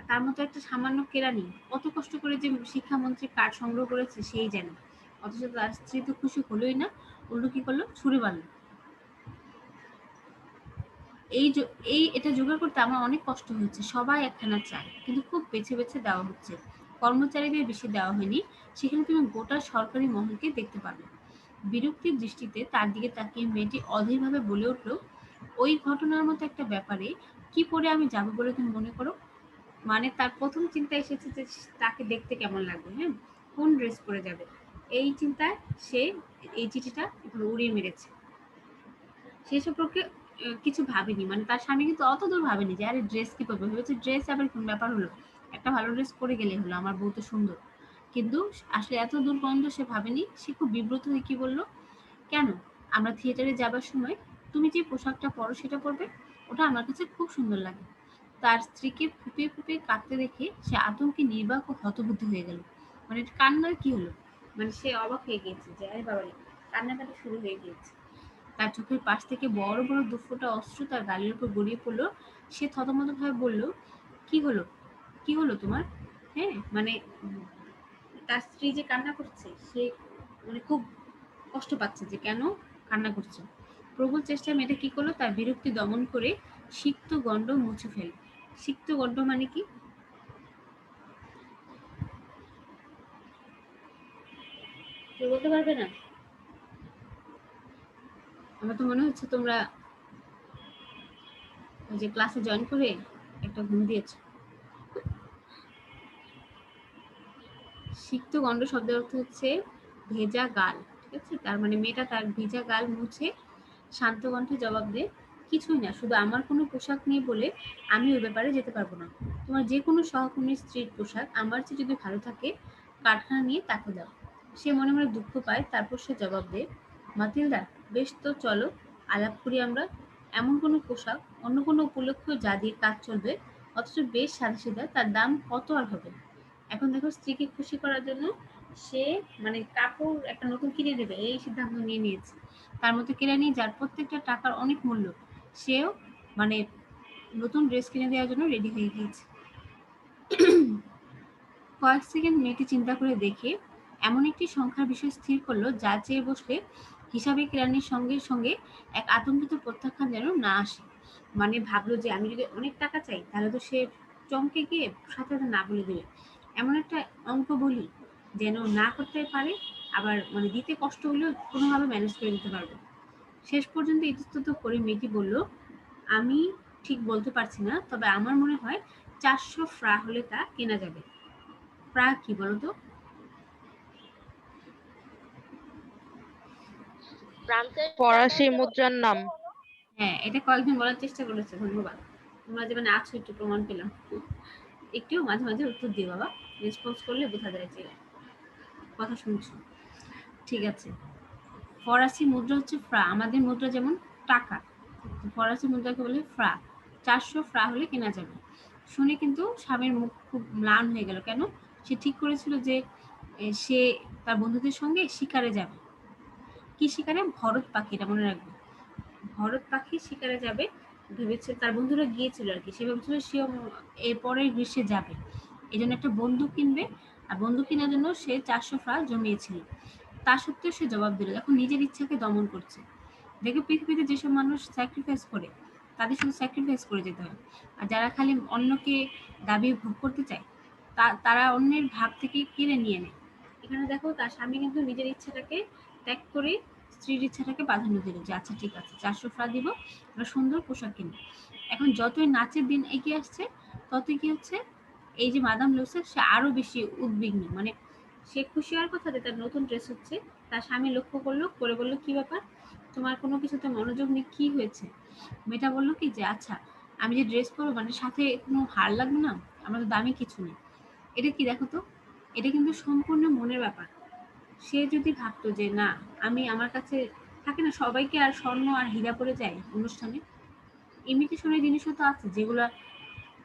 তার মতো একটা সামান্য কেরানি কত কষ্ট করে যে শিক্ষামন্ত্রীর কার্ড সংগ্রহ করেছে সেই জানে, অথচ তার স্ত্রী তো খুশি হলোই না, উল্টো কি করলো, ছুরি মারলো। এই এটা জোগাড় করতে আমার অনেক কষ্ট হয়েছে, সবাই একখানা চায় কিন্তু খুব বেছে বেছে দেওয়া হচ্ছে, কর্মচারীদের বেশি দেওয়া হয়নি। সেখানে তুমি গোটা সরকারি মহলকে দেখতে পাবে। বিরক্তির দৃষ্টিতে তার দিকে তাকিয়ে মেয়েটি অধীরভাবে বলে উঠল, ওই ঘটনার মতো একটা ব্যাপারে কি পরে আমি যাবো বলে তুমি মনে করো? মানে তার প্রথম চিন্তা এসেছে যে তাকে দেখতে কেমন লাগবে, হ্যাঁ, কোন ড্রেস পরে যাবে, এই চিন্তায় সে এই চিঠিটা উড়িয়ে মেরেছে। সে সম্পর্কে কিছু ভাবেনি, মানে তার স্বামী কিন্তু অত দূর ভাবেনি যে আরে ড্রেস কি পরবে, ভেবেছে ড্রেস আবার কোন ব্যাপার হলো, একটা ভালো ড্রেস পরে গেলে হলো, আমার বউ তো সুন্দর। কিন্তু আসলে এত দূর পর্যন্ত সে ভাবেনি। সে খুব বিব্রত হয়ে কি বলল, কেন, আমরা থিয়েটারে যাবার সময় তুমি যে পোশাকটা পরো সেটা পরবে, ওটা আমার কাছে খুব সুন্দর লাগে। তার স্ত্রীকে ফুপিয়ে ফুপিয়ে কাঁদতে দেখে সে আতঙ্কে নির্বাক ও হতবুদ্ধি হয়ে গেল। মানে কান্নার কি হলো, মানে সে অবাক হয়ে গিয়েছে যে আরে বাবা রে, কান্নাকাটি শুরু হয়ে গিয়েছে। তার চোখের পাশ থেকে বড় বড় দুফোঁটা অশ্রু তার গালের উপর গড়িয়ে পড়লো। সে থতমত ভাবে বলল, কি হলো, কি হলো তোমার? হ্যাঁ, মানে তার স্ত্রী যে কান্না করছে, সে মানে খুব কষ্ট পাচ্ছে যে কেন কান্না করছে। প্রবল চেষ্টায় মেয়েটা কি করলো, তার বিরক্তি দমন করে সিক্ত গণ্ড মুছে ফেলে। সিক্ত গণ্ড মানে কি? কেউ বলতে পারবে না? আমার তো মনে হচ্ছে তোমরা ওই যে ক্লাসে জয়েন করে একটা ঘুম দিয়েছো। সিক্ত গণ্ড শব্দের অর্থ হচ্ছে ভেজা গাল, ঠিক আছে? তার মানে মেয়েটা তার ভেজা গাল মুছে শান্ত কণ্ঠে জবাব দেয়, কিছুই না, শুধু আমার কোনো পোশাক নেই বলে আমি ওই ব্যাপারে যেতে পারবো না। তোমার যে কোনো সহকর্মীর স্ত্রীর পোশাক আমার চেয়ে যদি ভালো থাকে, কারখানা নিয়ে তাকে দাও। সে মনে মনে দুঃখ পায়, তারপর সে জবাব দেয়, মাতিলদা, বেশ তো চলো আলাপ করি আমরা। এমন কোনো পোশাক অন্য কোনো উপলক্ষ্য যা দিয়ে কাজ চলবে, অথচ বেশ সাদাসিধা, তার দাম কত আর হবে? এখন দেখো স্ত্রীকে খুশি করার জন্য সে মানে কাপড় একটা নতুন কিনে দেবে এই সিদ্ধান্ত নিয়ে নিয়েছে। তার মতো কেরানি যার প্রত্যেকটা টাকার অনেক মূল্য, সেও মানে নতুন ড্রেস কিনে দেওয়ার জন্য রেডি হয়ে গিয়েছে। কয়েক সেকেন্ড মেয়েটি চিন্তা করে দেখে এমন একটি সংখ্যার বিষয় স্থির করলো যা চেয়ে বসলে হিসাবে কেরানির সঙ্গে সঙ্গে এক আতঙ্কিত প্রত্যাখ্যান যেন না আসে। মানে ভাবলো যে আমি যদি অনেক টাকা চাই তাহলে তো সে চমকে গিয়ে সাথে সাথে না বলে দেবে, এমন একটা অঙ্ক বলি যেন না করতে পারে, আবার মানে দিতে কষ্ট হলেও কোনোভাবে ম্যানেজ করে দিতে পারবে। শেষ পর্যন্ত ইতস্তত করে মেয়েটি বলল, আমি ঠিক বলতে পারছি না, তবে আমার মনে হয় 400 ফ্রা হলে তা কেনা যাবে। ফ্রা কি বলতো? ফরাসি মুদ্রার নাম। হ্যাঁ, এটা কয়েকজন বলার চেষ্টা করেছে, ধন্যবাদ। তোমরা যেমন আছো একটু প্রমাণ পেলাম। একটু মাঝে মাঝে উত্তর দিও বাবা, রেসপন্স করলে বোঝা যায় যে কথা শুনছো। ঠিক আছে, ফরাসি মুদ্রা হচ্ছে ফ্রা, আমাদের মুদ্রা যেমন টাকা, ফরাসি মুদ্রাকে বলে ফ্রা। 400 ফ্রা হলে কেনা যাবে। শুনে কিন্তু স্বামীর মুখ খুব ম্লান হয়ে গেল। কেন? সে ঠিক করেছিল যে সে তার বন্ধুদের সঙ্গে শিকারে যাবে। কি শিকারে? ভরত পাখি, এটা মনে রাখবে। ভরত পাখি শিকারে যাবে ভেবেছে, তার বন্ধুরা গিয়েছিল আর কি, সে ভেবেছিল সেও এর পরের গ্রীষ্মে যাবে, এই জন্য একটা বন্দুক কিনবে। আর বন্দুক কেনার জন্য সে 400 ফ্রা জমিয়েছিল। তা সত্ত্বেও সে জবাব দিল, এখন নিজের ইচ্ছাকে দমন করছে। দেখো পৃথিবীতে যেসব মানুষ স্যাক্রিফাইস করে, তাদের শুধু স্যাক্রিফাইস করে যেতে হয়। আর যারা খালি অন্যকে দাবি ভোগ করতে চায়, তারা অন্যের ভাগ থেকে কেড়ে নিয়ে নেয়। এখানে দেখো তার স্বামী কিন্তু নিজের ইচ্ছাটাকে ত্যাগ করে স্ত্রীর ইচ্ছাটাকে প্রাধান্য দিল, যে আচ্ছা ঠিক আছে 400 ফ্রা দিব, একটা সুন্দর পোশাক কিনবো। এখন যতই নাচের দিন এগিয়ে আসছে, ততই কি হচ্ছে, এই যে মাদাম লুসেফ সে আরো বেশি উদ্বিগ্ন। মানে সে খুশি হওয়ার কথা যে তার নতুন ড্রেস হচ্ছে, তার স্বামী লক্ষ্য করলো, করে বললো, কি ব্যাপার, তোমার কোনো কিছুতে মনোযোগ নেই, কি হয়েছে? মেয়েটা বললো কি যে আচ্ছা আমি যে ড্রেস পরবো মানে সাথে কোনো হার লাগবে না, আমার তো দামি কিছু নেই। এটা কি দেখো তো, এটা কিন্তু সম্পূর্ণ মনের ব্যাপার। সে যদি ভাবতো যে না, আমি আমার কাছে থাকে না, সবাইকে আর স্বর্ণ আর হীরা পরে যায় অনুষ্ঠানে, ইমিটেশনের জিনিসও তো আছে যেগুলো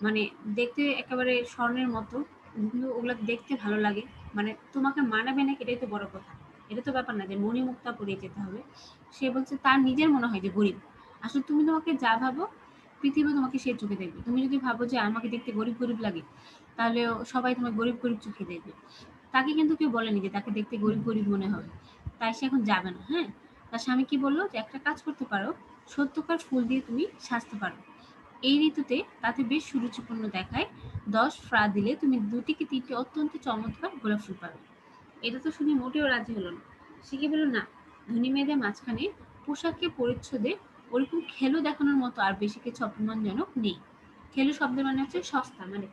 মানে দেখতে একেবারে স্বর্ণের মতো, কিন্তু ওগুলো দেখতে ভালো লাগে। মানে তোমাকে মানাবে না এটাই তো বড় কথা। এটা তো ব্যাপার না যে মণিমুক্তা পরে যেতে হবে। সে বলছে তার নিজের মনে হয় যে গরিব। আসলে তুমি তোমাকে যা ভাবো পৃথিবী তোমাকে সেই চোখে দেখবে। তুমি যদি ভাবো যে আমাকে দেখতে গরিব গরিব লাগে, তাহলে সবাই তোমার গরিব গরিব চোখে দেখবে। তাকে কিন্তু কেউ বলেনি যে তাকে দেখতে গরিব গরিব মনে হবে, তাই সে এখন যাবে না। হ্যাঁ, তার স্বামী কি বললো যে একটা কাজ করতে পারো, সত্যকার ফুল দিয়ে তুমি সাজতে পারো। এই ঋতুতে তাতে বেশ সুরুচিপূর্ণ দেখায়। 10 ফ্রা দিলে তুমি 2টি কি 3টি অত্যন্ত চমৎকার গোলাপ ফুল পাবে। এটা তো শুনে মোটেও রাজি হলো না। সে কি বলল, না, ধনী মেয়েদের মাঝখানে পোশাকে পরিচ্ছদে ওরকম খেলো দেখানোর মতো আর বেশি কিছু অপমানজনক নেই। খেলো শব্দের মানে হচ্ছে সস্তা, মানে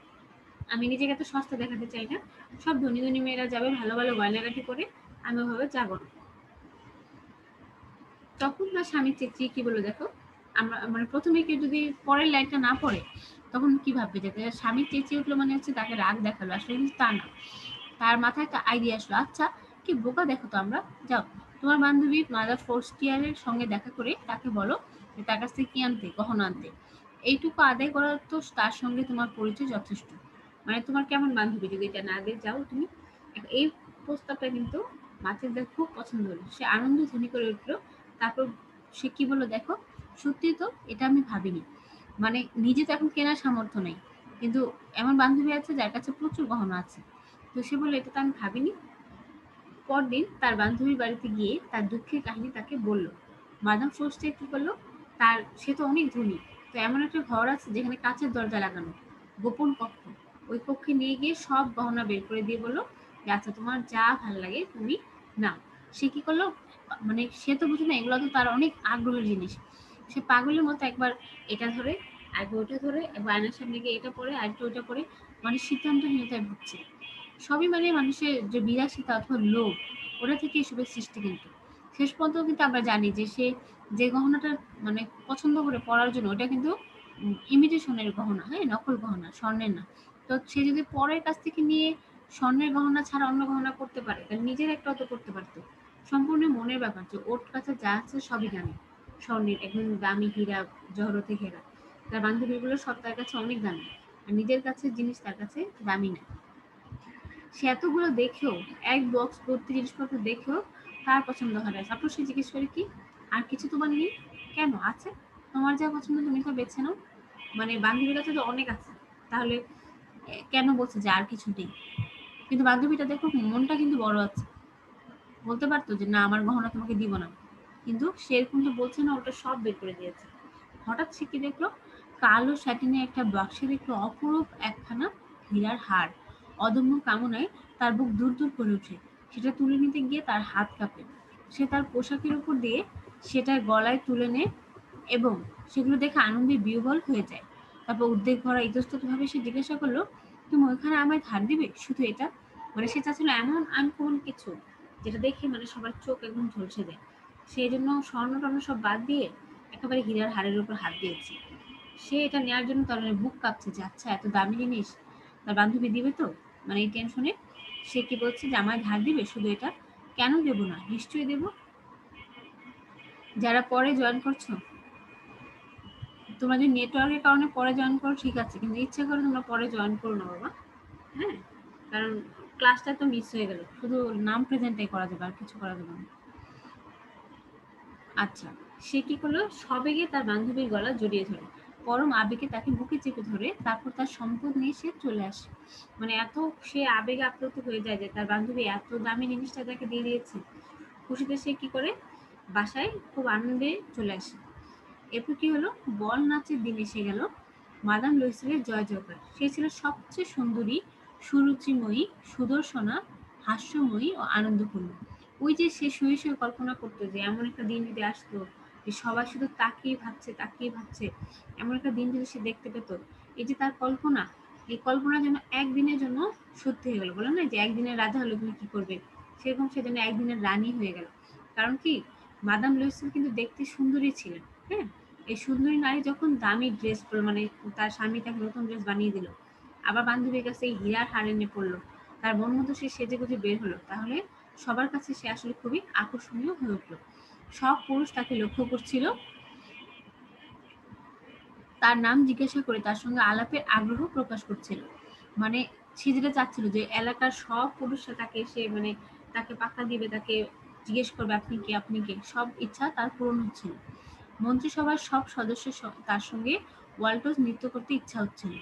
আমি নিজেকে এত সস্তা দেখাতে চাই না। সব ধনী ধনী মেয়েরা যাবে ভালো ভালো গয়নাগাটি করে, আমি ওভাবে যাবো না। তখন তার স্বামী চেঁচিয়ে কি বললো দেখো, আমরা মানে প্রথমে কেউ যদি পরের লাইনটা না পড়ে তখন কি ভাববে যে তার স্বামী চেঁচিয়ে উঠলো মানে হচ্ছে তাকে রাগ দেখালো, আসলে কিন্তু তা না। তার মাথায় একটা আইডিয়া আসলো, আচ্ছা কি বোকা দেখো তো আমরা, যাও তোমার বান্ধবী মাদার ফোর্স্টিয়ারের সঙ্গে দেখা করে তাকে বলো যে তার কাছ থেকে কি আনতে, গহনা আনতে। এইটুকু আদায় করার তো তার সঙ্গে তোমার পরিচয় যথেষ্ট। মানে তোমার কেমন বান্ধবী যদি এটা না দিয়ে যাও তুমি। এই প্রস্তাবটা কিন্তু মাথিলদার খুব পছন্দ হলো, সে আনন্দ ধ্বনি করে উঠলো। তারপর সে কি বললো দেখো, সত্যি তো, এটা আমি ভাবিনি। মানে নিজে তো এখন কেনার সামর্থ্য নেই, কিন্তু এমন বান্ধবী আছে যার কাছে প্রচুর গহনা আছে। তো সে বললো এটা তো আমি ভাবিনি। পরদিন তার বান্ধবীর বাড়িতে গিয়ে তার দুঃখের কাহিনী তাকে বলল। মাদাম ফোর্স্টে কি করলো, তার সে তো অনেক ধনী, তো এমন একটা ঘর আছে যেখানে কাঁচের দরজা লাগানো, গোপন কক্ষ। ওই কক্ষে নিয়ে গিয়ে সব গহনা বের করে দিয়ে বললো যে আচ্ছা তোমার যা ভালো লাগে তুমি নাও। সে কি করলো, মানে সে তো বুঝে না এগুলো তো তার অনেক আগ্রহের জিনিস। সে পাগলের মতো একবার এটা ধরে, একবার ওটা ধরে, একবার আয়নার সামনে গিয়ে এটা পরে, আরেকটা ওটা পরে, মানে সিদ্ধান্তহীনতায় ভুগছে। সবই মানে মানুষের যে বিলাসিতা অথবা লোভ, ওটা থেকে এসবের সৃষ্টি। কিন্তু শেষ পর্যন্ত কিন্তু আমরা জানি যে সে যে গহনাটা মানে পছন্দ করে পরার জন্য, ওটা কিন্তু ইমিটেশনের গহনা, হ্যাঁ, নকল গহনা, স্বর্ণের না। তো সে যদি পরের কাছ থেকে নিয়ে স্বর্ণের গহনা ছাড়া অন্য গহনা করতে পারে, তাহলে নিজের একটা তো করতে পারতো। সম্পূর্ণ মনের ব্যাপার, যে ওর কাছে যা আছে সবই দামি, স্বর্ণের একদম দামি হীরা জহরতে ঘেরা। তার বান্ধবীগুলো সব তার কাছে অনেক দামি, আর নিজের কাছে জিনিস তার কাছে দামি না। সে এতগুলো দেখেও, এক বক্স ভর্তি জিনিসপত্র দেখেও তার পছন্দ হয় না। তারপর সে জিজ্ঞেস করে কি, আর কিছু তোমার নেই? কেন আছে, তোমার যা পছন্দ তুমি তো বেছে নাও। মানে বান্ধবীর কাছে তো অনেক আছে, তাহলে কেন বলছে যে আর কিছু নেই? কিন্তু বান্ধবীটা দেখো মনটা কিন্তু বড় আছে, বলতে পারতো যে না আমার গহনা তোমাকে দিব না, কিন্তু সে এরকম তো বলছে না, ওটা সব বের করে দিয়েছে। হঠাৎ সে কি দেখলো, কালো স্যাটিনে একটা বাক্সে দেখলো অপরূপ একখানা হীরার হার। অদম্য কামনায় তার বুক দূর দূর করে ওঠে। সেটা তুলে নিতে গিয়ে তার হাত কাঁপে। সে তার পোশাকের উপর দিয়ে সেটা গলায় তুলে নেয় এবং সেগুলো দেখে আনন্দে বিহ্বল হয়ে যায়। তারপর উদ্বেগ ভরা ইতস্তত ভাবে সে জিজ্ঞাসা করলো, তুমি ওইখানে আমায় ধার দিবে শুধু এটা? মানে সে চাচ্ছিল এমন আনকমন কিছু যেটা দেখে মানে সবার চোখ একদম ঝলসে দেয়। সেই জন্য স্বর্ণ টর্ণ সব বাদ দিয়ে একেবারে হীরার হারের উপর হাত দিয়েছে। সে এটা নেওয়ার জন্য তার মানে বুক কাঁপছে যে আচ্ছা এত দামি জিনিস তার বান্ধবী দিবে তো, মানে এই টেনশনে সে কি বলছে যে আমায় ধার দিবে শুধু এটা? কেন দেবো না, নিশ্চয়ই দেবো। যারা পরে জয়েন করছো, তোমরা যদি নেটওয়ার্কের কারণে পরে জয়েন করো ঠিক আছে, কিন্তু ইচ্ছা করে তোমরা পরে জয়েন করো না বাবা। হ্যাঁ, কারণ ক্লাসটা তো মিস হয়ে গেল, শুধু নাম প্রেজেন্টটাই করা যাবে, আর কিছু করা যাবে না। আচ্ছা, সে কি করলো, সবেগে তার বান্ধবীর গলা জড়িয়ে ধরে, পরম আবেগে তাকে বুকে চেপে ধরে, তারপর তার সম্পদ নিয়ে সে চলে আসে। মানে এত সে আবেগে আপ্লুত হয়ে যায় যে তার বান্ধবী এত দামি জিনিসটা তাকে দিয়ে দিয়েছে। খুশিতে সে কি করে, বাসায় খুব আনন্দে চলে আসে। এরপর কি হলো, বল নাচের দিন এসে গেল। মাদাম লুইসেলের জয় জয়কার। সে ছিল সবচেয়ে সুন্দরী, সুরুচিময়ী, সুদর্শনা, হাস্যময়ী ও আনন্দপূর্ণ। ওই যে সে শুয়ে শুয়ে কল্পনা করতো যে এমন একটা দিন যদি আসতো, যে সবাই শুধু তাকিয়ে ভাবছে তাকিয়ে ভাবছে, এমন একটা দিন যদি সে দেখতে পেত। এই যে তার কল্পনা, এই কল্পনা যেন একদিনের জন্য সত্যি হয়ে গেল। বলে না যে একদিনের রাজা হলে তুমি কি করবে, সেরকম সে যেন একদিনের রানী হয়ে গেল। কারণ কি, মাদাম লুইসেল কিন্তু দেখতে সুন্দরী ছিলেন। হ্যাঁ, এই সুন্দরী নারী যখন দামি ড্রেস পরলো, মানে তার স্বামী তাকে নতুন ড্রেস বানিয়ে দিল, আবার বান্ধবীর কাছে এই হীরার হার এনে পড়লো, তার মন মতো সে সেজে গুজে বের হলো, তাহলে সবার কাছে সে আসলে খুবই আকর্ষণীয় হয়ে উঠলো। সব পুরুষ তাকে লক্ষ্য করছিল। তার নাম জিজ্ঞাসা করে তার সঙ্গে আলাপের আগ্রহ প্রকাশ করছিল। মানে সে যেটা চাচ্ছিল যে এলাকার সব পুরুষরা তাকে এসে মানে তাকে পাত্তা দিবে, তাকে জিজ্ঞেস করবে আপনি কে, সব ইচ্ছা তার পূরণ হচ্ছিল। মন্ত্রিসভার সব সদস্যের তার সঙ্গে ওয়াল্টজ নৃত্য করতে ইচ্ছা হচ্ছিল।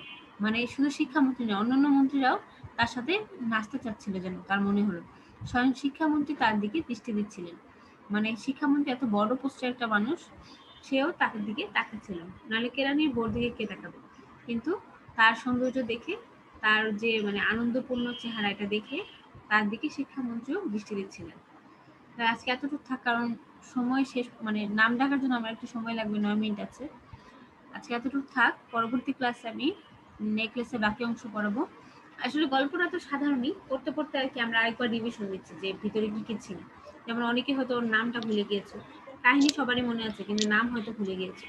মানে শুধু শিক্ষামন্ত্রী নয়, অন্যান্য মন্ত্রীরাও তার সাথে নাচতে চাচ্ছিল, যেন তার মনে হলো। স্বয়ং শিক্ষামন্ত্রী তার দিকে দৃষ্টি দিচ্ছিলেন। মানে শিক্ষামন্ত্রী এত বড় পোস্টের একটা মানুষ, সেও তার দিকে তাকাচ্ছিল। নাহলে কেরানির বোর দিকে কে তাকাবে? কিন্তু তার সৌন্দর্য দেখে, তার যে মানে আনন্দপূর্ণ চেহারা, এটা দেখে তার দিকে শিক্ষামন্ত্রীও দৃষ্টি দিচ্ছিলেন। তাই আজকে এতটুকু থাক, কারণ সময় শেষ, মানে নাম ডাকার জন্য আমার একটু সময় লাগবে, 9 মিনিট আছে। আজকে এতটুকু থাক, পরবর্তী ক্লাসে আমি নেকলেসের বাকি অংশ পড়াবো। আসলে গল্পটা তো সাধারণই, পড়তে পড়তে আর কি আমরা আরেকবার রিভিশন দিচ্ছি যে ভিতরে কি কি ছিল। যেমন অনেকে হয়তো ওর নামটা ভুলে গিয়েছে, কাহিনী সবারই মনে আছে কিন্তু নাম হয়তো ভুলে গিয়েছে।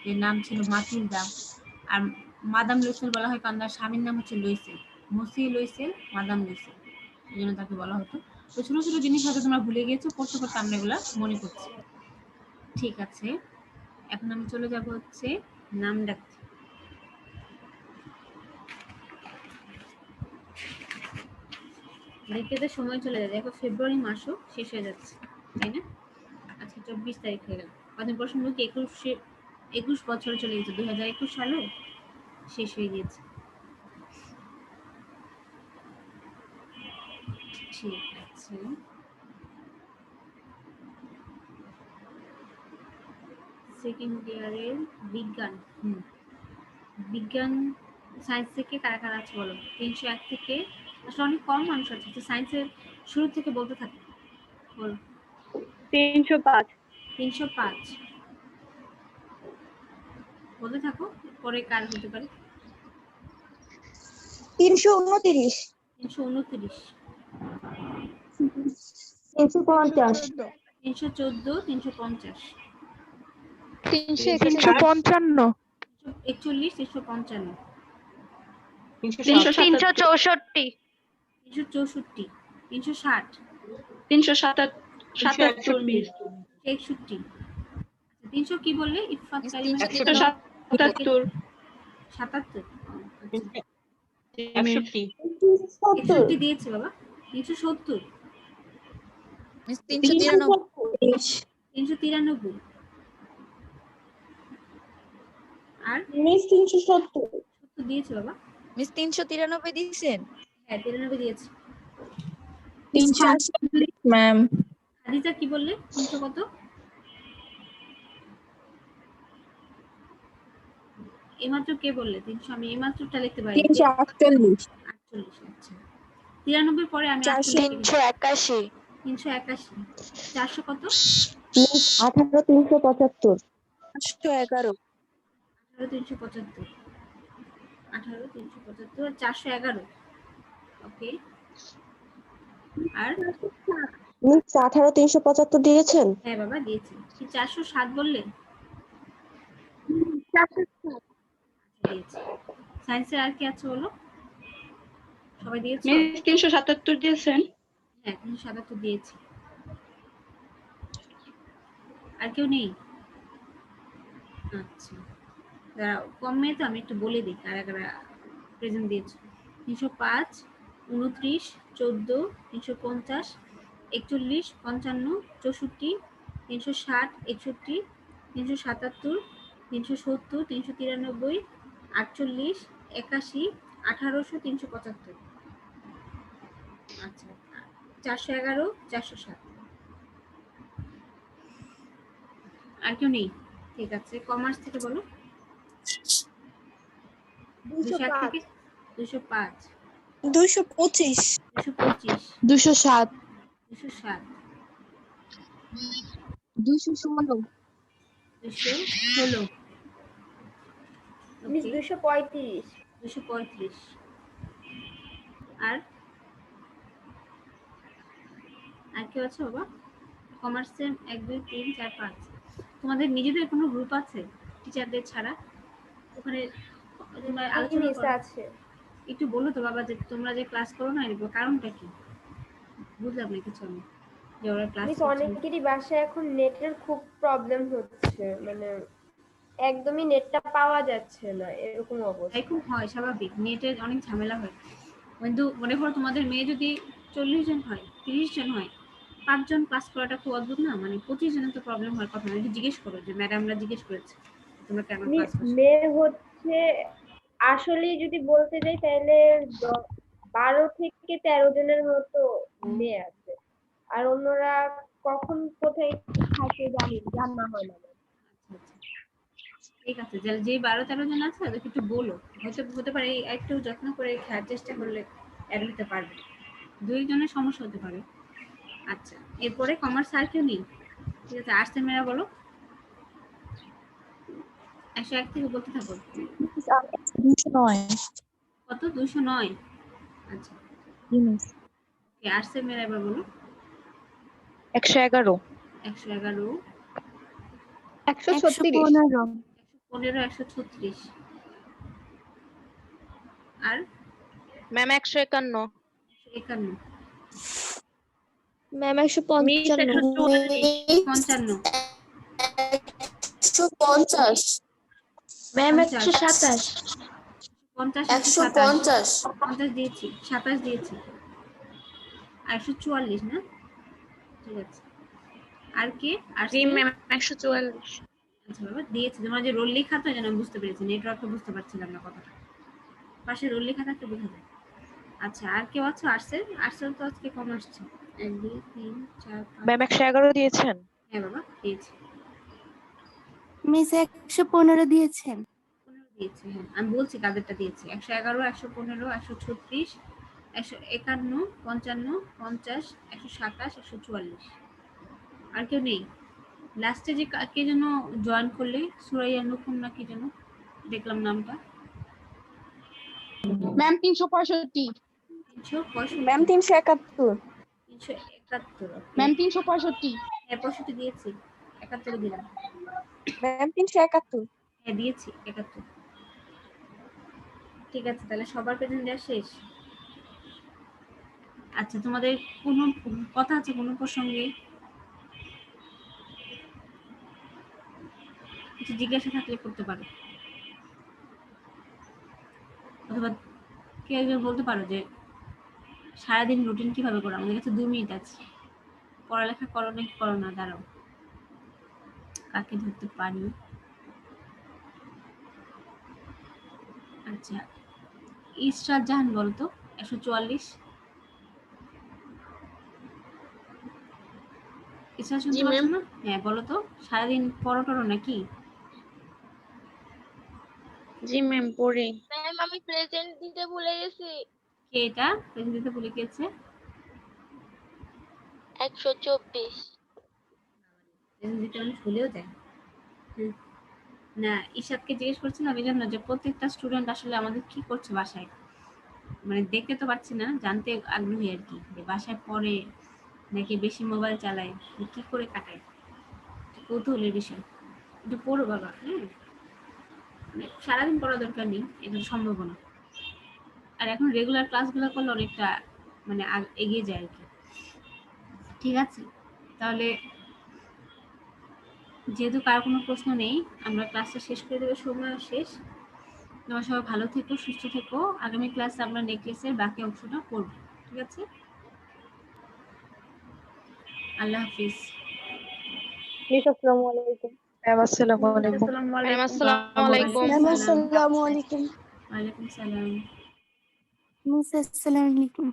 এর নাম ছিল মাতিলদা। আর মাদাম লুইসেল বলা হয় কারণ তার স্বামীর নাম হচ্ছে লুইসেল, মসি লুইসেল, মাদাম লুইসেল, এই জন্য তাকে বলা হতো। তো ছোট ছোট জিনিস হয়তো তোমরা ভুলে গিয়েছো, পড়তে পড়তে আমরা এগুলা মনে করছি। ঠিক আছে, এখন আমি চলে যাব হচ্ছে নাম ডাকতে। দেখতে তো সময় চলে যায়, দেখো ফেব্রুয়ারি মাসও শেষ হয়ে যাচ্ছে, তাই না? আজকে 24 তারিখ হয়ে গেল। কদিন পর শুনবো কি 21 বছর চলে গেছে, 2021 সালও শেষ হয়ে গিয়েছে। ঠিক আছে, সেকেন্ড ইয়ারের বিজ্ঞান, বিজ্ঞান সায়েন্স থেকে কারা কারা আছে বলো? 301 থেকে, আসলে অনেক কম মানুষ আছে যে সায়েন্সের শুরু থেকে বলতে থাকে, বলো। 305 305 বলতে থাকো, পরে কার হতে পারে? 329 329, 350 314, 350, 355 41, 355, 364 364, 360, 367 61, 300 কি বললে ইফাত কারিমা? 177 77, 61 61 দিয়েছে বাবা। 370, মিস 393 393, আর মিস 370 70 দিয়েছে বাবা। মিস 393 দিয়েছেন? হ্যাঁ 93 দিয়েছে। 348 ম্যাম। খাদিজা কি বললে? 300 কত? এইমাত্র কে বললে 300? আমি এইমাত্রটা লিখতে পারি 348 48। আচ্ছা, 93 পরে আমি 381 381, 400 কত? মিস 18375 511 18375, 18375 আর 411, ওকে। আর মিস 18375 দিয়েছেন? হ্যাঁ বাবা দিয়েছি। কি 407 বললে? দিয়েছি। সায়েন্সের আর কি আছে বলো? সবাই দিয়েছো? মিস 377 দিয়েছেন? হ্যাঁ 377 দিয়েছি। আর কেউ নেই? আচ্ছা, কম মেয়ে তো, আমি একটু বলে দিই কারা কারা প্রেজেন্ট দিয়েছো। 305, 29, 14, 350, 41, 55, 64, 360, 61, 377, 370, 393, 48, 81, 1800, 375। আচ্ছা, 411, 407। আর কেউ নেই? ঠিক আছে, কমার্স থেকে বলো। 201 থেকে 205, 225 225, 207 207, 216 216, মিস 235 235। আর কেউ আছে বাবা? কমার্সে 1 2 3 4 5। তোমাদের নিজেদের কোনো গ্রুপ আছে টিচারদের ছাড়া? ওখানে তোমরা আলোচনা মিস করো, আছে। একটু বলো তো বাবা যে তোমরা যে ক্লাস করো না, এর কারণটা কি? বুঝলাম না কিছু আমি, যে ওরা ক্লাস মিস করছে না। অনেকেরই বাসায় এখন নেটের খুব প্রবলেম হচ্ছে, মানে একদমই নেটটা পাওয়া যাচ্ছে না, এরকম অবস্থা। এরকম হয়, স্বাভাবিক, নেটের অনেক ঝামেলা হয়। কিন্তু মনে করো তোমাদের মেয়ে যদি 40 জন হয়, 30 জন হয়, 5 জন পাস করাটা খুব অদ্ভুত না? মানে 25 জনের তো প্রবলেম হওয়ার কথা না। যদি জিজ্ঞেস করো যে ম্যাডামরা জিজ্ঞেস করেছে তোমরা কেমন পাস করছো, মেয়ে হচ্ছে আসলে যদি বলতে যাই তাহলে 12 থেকে 13 জনের মতো মেয়ে আছে, আর অন্যরা কখন কোথায় থাকে জানা হয় না। ঠিক আছে, যে 12-13 জন আছে ওদেরকে একটু বলো, হতে পারে একটু যত্ন করে খেয়ার চেষ্টা করলে অ্যাড হতে পারবে। 2 জনের সমস্যা হতে পারে। আচ্ছা, এরপরে কমার্স আর কেউ নেই? ঠিক আছে, আর্টসের মেয়েরা বলো। 101 থেকে বলতে থাকো। 209। কত? 209। আচ্ছা, জি মিস। আর্টসের মেয়েরা এবার বলো। 111। 111, 136 115, 136। আর ম্যাম 151। 51, ma'am 155 55, 150 ma'am 50, 127। 50, 150 50 দিয়েছি, 27 দিয়েছি, আর 144 না? ঠিক আছে। আর কে? আর জি ম্যাম 144। আচ্ছা বাবা, দিয়েছি। তোমার যে রোল লেখা তো যেন বুঝতে পেরেছি, নেটওয়ার্কটা বুঝতে পারছিলাম না কথাটা, পাশে রোল লেখা থাকতে বোঝা যায়। আচ্ছা, আর কেউ আছো আর্টসের? আর্টসের তো আজকে কম আসছে। 1 2 3 4 5। ম্যাম 111 দিয়েছেন। হ্যাঁ বাবা, দিয়েছি। মিস 115 দিয়েছেন। 15 দিয়েছি, হ্যাঁ আমি বলছি কাদেরটা দিয়েছি। 111, 115, 136, 151, 55, 50, 127, 144। আর কেউ নেই? লাস্টে যে কে যেন জয়েন করলে, সুরাইয়া নকুম না কি যেন, দেখলাম নামটা। ম্যাম 365। 365, ম্যাম 371 371। ম্যাম 365। হ্যাঁ 65 দিয়েছি, 71 দিলাম। ম্যাম 371 হ্যাঁ দিয়েছি 71। ঠিক আছে, তাহলে সবার প্রেজেন্ট দেওয়া শেষ। আচ্ছা, তোমাদের কোনো কথা আছে কোনো প্রসঙ্গে? কিছু জিজ্ঞাসা থাকলে করতে পারো, অথবা কেউ একজন বলতে পারো যে সারাদিন রুটিন কিভাবে করো। আমাদের কাছে 2 মিনিট আছে। পড়ালেখা করো নাকি করো না? দাঁড়াও, কাকে ধরতে পারি। আচ্ছা, ইসরাত জাহান বলতো। 144। ইসরাত শুনতে পাচ্ছ না? হ্যাঁ বলো তো, সারাদিন পড়ো টরো নাকি? জি ম্যাম পড়ি। ম্যাম আমি প্রেজেন্ট দিতে ভুলে গেছি। কে এটা প্রেজেন্ট দিতে ভুলে গেছে? 124। প্রেজেন্ট দিতে মানে ভুলেও যায়। না, ইশাদকে জিজ্ঞেস করছিলাম এই জন্য যে প্রত্যেকটা স্টুডেন্ট আসলে আমাদের কি করছে বাসায়, মানে দেখতে তো পাচ্ছি না, জানতে আগ্রহী আর কি, যে বাসায় পড়ে নাকি বেশি মোবাইল চালায়, কি করে কাটায়, কৌতূহলের বিষয়। একটু পড়ো বাবা, হ্যাঁ, মানে সারাদিন পড়া দরকার নেই, এটা সম্ভব না। আর এখন রেগুলার ক্লাসগুলো করলে অনেকটা মানে এগিয়ে যায় আর কি। ঠিক আছে, তাহলে যেহেতু কার কোনো প্রশ্ন নেই, আমরা ক্লাসটা শেষ করে দেবো, সময় শেষ। তোমরা সবাই ভালো থেকো, সুস্থ থেকো। আগামী ক্লাসে আমরা নেকলেসের বাকি অংশটা করব। ঠিক আছে, আল্লাহ হাফিজ। মিস আসসালামু আলাইকুম। ম্যাম আসসালামু আলাইকুম। ম্যাম আসসালামু আলাইকুম। ম্যাম আসসালামু আলাইকুম। ওয়ালাইকুম সালাম। মিস আসসালামু আলাইকুম।